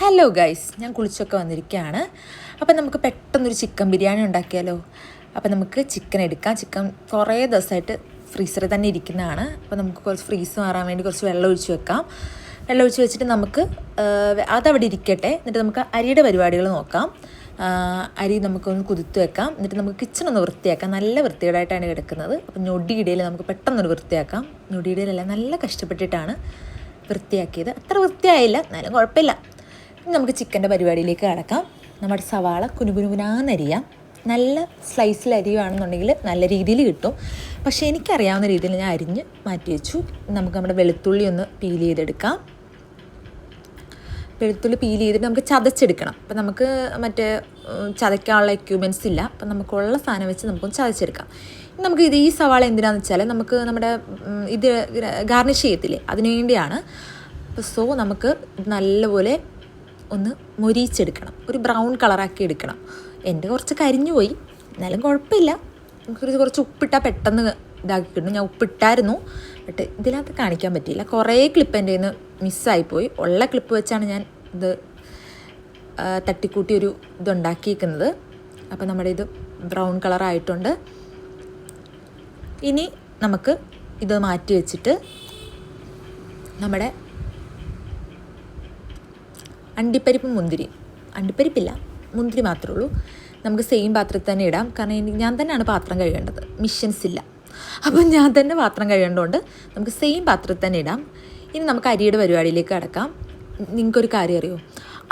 Hello guys, ഞാൻ കുളിച്ചൊക്കെ വന്നിരിക്കുകയാണ്. അപ്പം നമുക്ക് പെട്ടെന്നൊരു ചിക്കൻ ബിരിയാണി ഉണ്ടാക്കിയാലോ. അപ്പം നമുക്ക് ചിക്കൻ എടുക്കാം. ചിക്കൻ കുറേ ദിവസമായിട്ട് ഫ്രീസറിൽ തന്നെ ഇരിക്കുന്നതാണ്. അപ്പോൾ നമുക്ക് കുറച്ച് ഫ്രീസ് മാറാൻ വേണ്ടി കുറച്ച് വെള്ളം ഒഴിച്ച് വെക്കാം. വെള്ളം ഒഴിച്ച് വെച്ചിട്ട് നമുക്ക് അതവിടെ ഇരിക്കട്ടെ. എന്നിട്ട് നമുക്ക് അരിയുടെ പരിപാടികൾ നോക്കാം. അരി നമുക്കൊന്ന് കുതിർത്ത് വെക്കാം. എന്നിട്ട് നമുക്ക് കിച്ചണൊന്ന് വൃത്തിയാക്കാം. നല്ല വൃത്തികേടായിട്ടാണ് കിടക്കുന്നത്. അപ്പം ഞൊടിയിടയിൽ നമുക്ക് പെട്ടെന്നൊരു വൃത്തിയാക്കാം. ഞൊടിയിടയിലല്ല, നല്ല കഷ്ടപ്പെട്ടിട്ടാണ് വൃത്തിയാക്കിയത്. അത്ര വൃത്തിയായില്ല, എന്നാലും കുഴപ്പമില്ല. നമുക്ക് ചിക്കൻ്റെ പരിപാടിയിലേക്ക് കടക്കാം. നമ്മുടെ സവാള കുനുകുനുകുനാന്നരിയാം. നല്ല സ്ലൈസിൽ അരിയുകയാണെന്നുണ്ടെങ്കിൽ നല്ല രീതിയിൽ കിട്ടും. പക്ഷേ എനിക്കറിയാവുന്ന രീതിയിൽ ഞാൻ അരിഞ്ഞ് മാറ്റി വെച്ചു. നമുക്ക് നമ്മുടെ വെളുത്തുള്ളി ഒന്ന് പീൽ ചെയ്തെടുക്കാം. വെളുത്തുള്ളി പീൽ ചെയ്തിട്ട് നമുക്ക് ചതച്ചെടുക്കണം. അപ്പം നമുക്ക് മറ്റേ ചതയ്ക്കാനുള്ള എക്യുപ്മെൻറ്റ്സ് ഇല്ല. അപ്പം നമുക്കുള്ള സാധനം വെച്ച് നമുക്കൊന്ന് ചതച്ചെടുക്കാം. നമുക്ക് ഈ സവാള എന്തിനാണെന്ന് വെച്ചാൽ നമുക്ക് നമ്മുടെ ഇത് ഗാർണിഷ് ചെയ്യത്തില്ലേ, അതിനു വേണ്ടിയാണ്. സോ നമുക്ക് നല്ലപോലെ ഒന്ന് മൊരിച്ചെടുക്കണം. ഒരു ബ്രൗൺ കളറാക്കി എടുക്കണം. എൻ്റെ കുറച്ച് കരിഞ്ഞു പോയി, എന്നാലും കുഴപ്പമില്ല. നമുക്ക് കുറച്ച് ഉപ്പിട്ടാൽ പെട്ടെന്ന് ഇതാക്കി കിട്ടും. ഞാൻ ഉപ്പിട്ടായിരുന്നു, ബട്ട് ഇതിനകത്ത് കാണിക്കാൻ പറ്റിയില്ല. കുറേ ക്ലിപ്പ് എൻ്റെ കയ്യിൽ നിന്ന് മിസ്സായിപ്പോയി. ഉള്ള ക്ലിപ്പ് വെച്ചാണ് ഞാൻ ഇത് തട്ടിക്കൂട്ടി ഒരു ഇതുണ്ടാക്കിയിരിക്കുന്നത്. അപ്പോൾ നമ്മുടെ ഇത് ബ്രൗൺ കളറായിട്ടുണ്ട്. ഇനി നമുക്ക് ഇത് മാറ്റി വെച്ചിട്ട് നമ്മുടെ അണ്ടിപ്പരിപ്പും അണ്ടിപ്പരിപ്പില്ല, മുന്തിരി മാത്രമേ ഉള്ളൂ, നമുക്ക് സെയിം പാത്രത്തിൽ തന്നെ ഇടാം. കാരണം ഞാൻ തന്നെയാണ് പാത്രം കഴുകേണ്ടത്, മിഷൻസ് ഇല്ല. അപ്പം ഞാൻ തന്നെ പാത്രം കഴുകേണ്ടതുകൊണ്ട് നമുക്ക് സെയിം പാത്രത്തിൽ തന്നെ ഇടാം. ഇനി നമുക്ക് അരിയുടെ പരിപാടിയിലേക്ക് കടക്കാം. നിങ്ങൾക്കൊരു കാര്യം അറിയുമോ?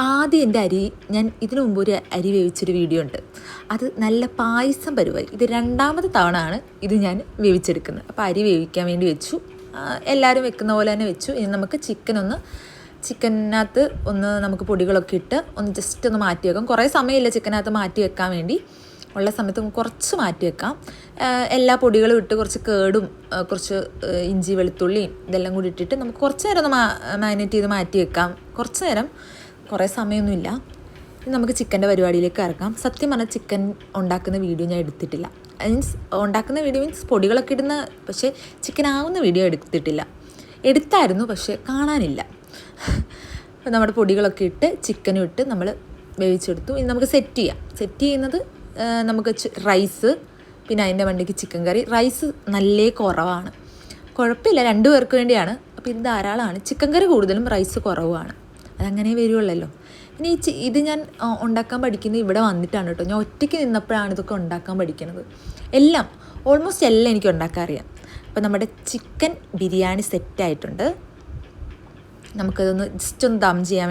ആദ്യം എൻ്റെ ഞാൻ ഇതിനു മുമ്പ് ഒരു അരി വേവിച്ചൊരു വീഡിയോ ഉണ്ട്. അത് നല്ല പായസം പരിപാടി. ഇത് രണ്ടാമത്തെ തവണ ആണ് ഇത് ഞാൻ വേവിച്ചെടുക്കുന്നത്. അപ്പോൾ അരി വേവിക്കാൻ വേണ്ടി വെച്ചു. എല്ലാവരും വെക്കുന്ന പോലെ തന്നെ വെച്ചു. ഇനി നമുക്ക് ചിക്കനകത്ത് ഒന്ന് നമുക്ക് പൊടികളൊക്കെ ഇട്ട് ഒന്ന് ജസ്റ്റ് ഒന്ന് മാറ്റി വെക്കാം. കുറേ സമയമില്ല ചിക്കനകത്ത് മാറ്റി വെക്കാൻ വേണ്ടി. ഉള്ള സമയത്ത് കുറച്ച് മാറ്റി വെക്കാം. എല്ലാ പൊടികളും ഇട്ട് കുറച്ച് കേടും കുറച്ച് ഇഞ്ചി വെളുത്തുള്ളിയും ഇതെല്ലാം കൂടി ഇട്ടിട്ട് നമുക്ക് കുറച്ച് നേരം ഒന്ന് മാരിനേറ്റ് ചെയ്ത് മാറ്റി വെക്കാം. കുറച്ച് നേരം, കുറേ സമയമൊന്നുമില്ല. ഇനി നമുക്ക് ചിക്കൻ്റെ പരിപാടിയിലേക്ക് ഇറക്കാം. സത്യം പറഞ്ഞാൽ ചിക്കൻ ഉണ്ടാക്കുന്ന വീഡിയോ ഞാൻ എടുത്തിട്ടില്ല. മീൻസ് ഉണ്ടാക്കുന്ന വീഡിയോ മീൻസ് പൊടികളൊക്കെ ഇടുന്ന, പക്ഷേ ചിക്കൻ ആവുന്ന വീഡിയോ എടുത്തായിരുന്നു, പക്ഷേ കാണാനില്ല. അപ്പോൾ നമ്മുടെ പൊടികളൊക്കെ ഇട്ട് ചിക്കനും ഇട്ട് നമ്മൾ വേവിച്ചെടുത്തു. ഇനി നമുക്ക് സെറ്റ് ചെയ്യുന്നത് നമുക്ക് റൈസ്, പിന്നെ അതിൻ്റെ വണ്ടിക്ക് ചിക്കൻ കറി. റൈസ് നല്ല കുറവാണ്, കുഴപ്പമില്ല, 2 പേർക്ക് വേണ്ടിയാണ്. അപ്പോൾ ഇത് ധാരാളമാണ്. ചിക്കൻ കറി കൂടുതലും, റൈസ് കുറവാണ്. അതങ്ങനെ വരുവുള്ളല്ലോ. ഇനി ഇത് ഞാൻ ഉണ്ടാക്കാൻ പഠിക്കുന്നത് ഇവിടെ വന്നിട്ടാണ് കേട്ടോ. ഞാൻ ഒറ്റയ്ക്ക് നിന്നപ്പോഴാണ് ഇതൊക്കെ ഉണ്ടാക്കാൻ പഠിക്കുന്നത്. ഓൾമോസ്റ്റ് എല്ലാം എനിക്ക് ഉണ്ടാക്കാൻ അറിയാം. അപ്പോൾ നമ്മുടെ ചിക്കൻ ബിരിയാണി സെറ്റായിട്ടുണ്ട്. നമുക്കതൊന്ന് ജസ്റ്റ് ഒന്ന് ദം ചെയ്യാൻ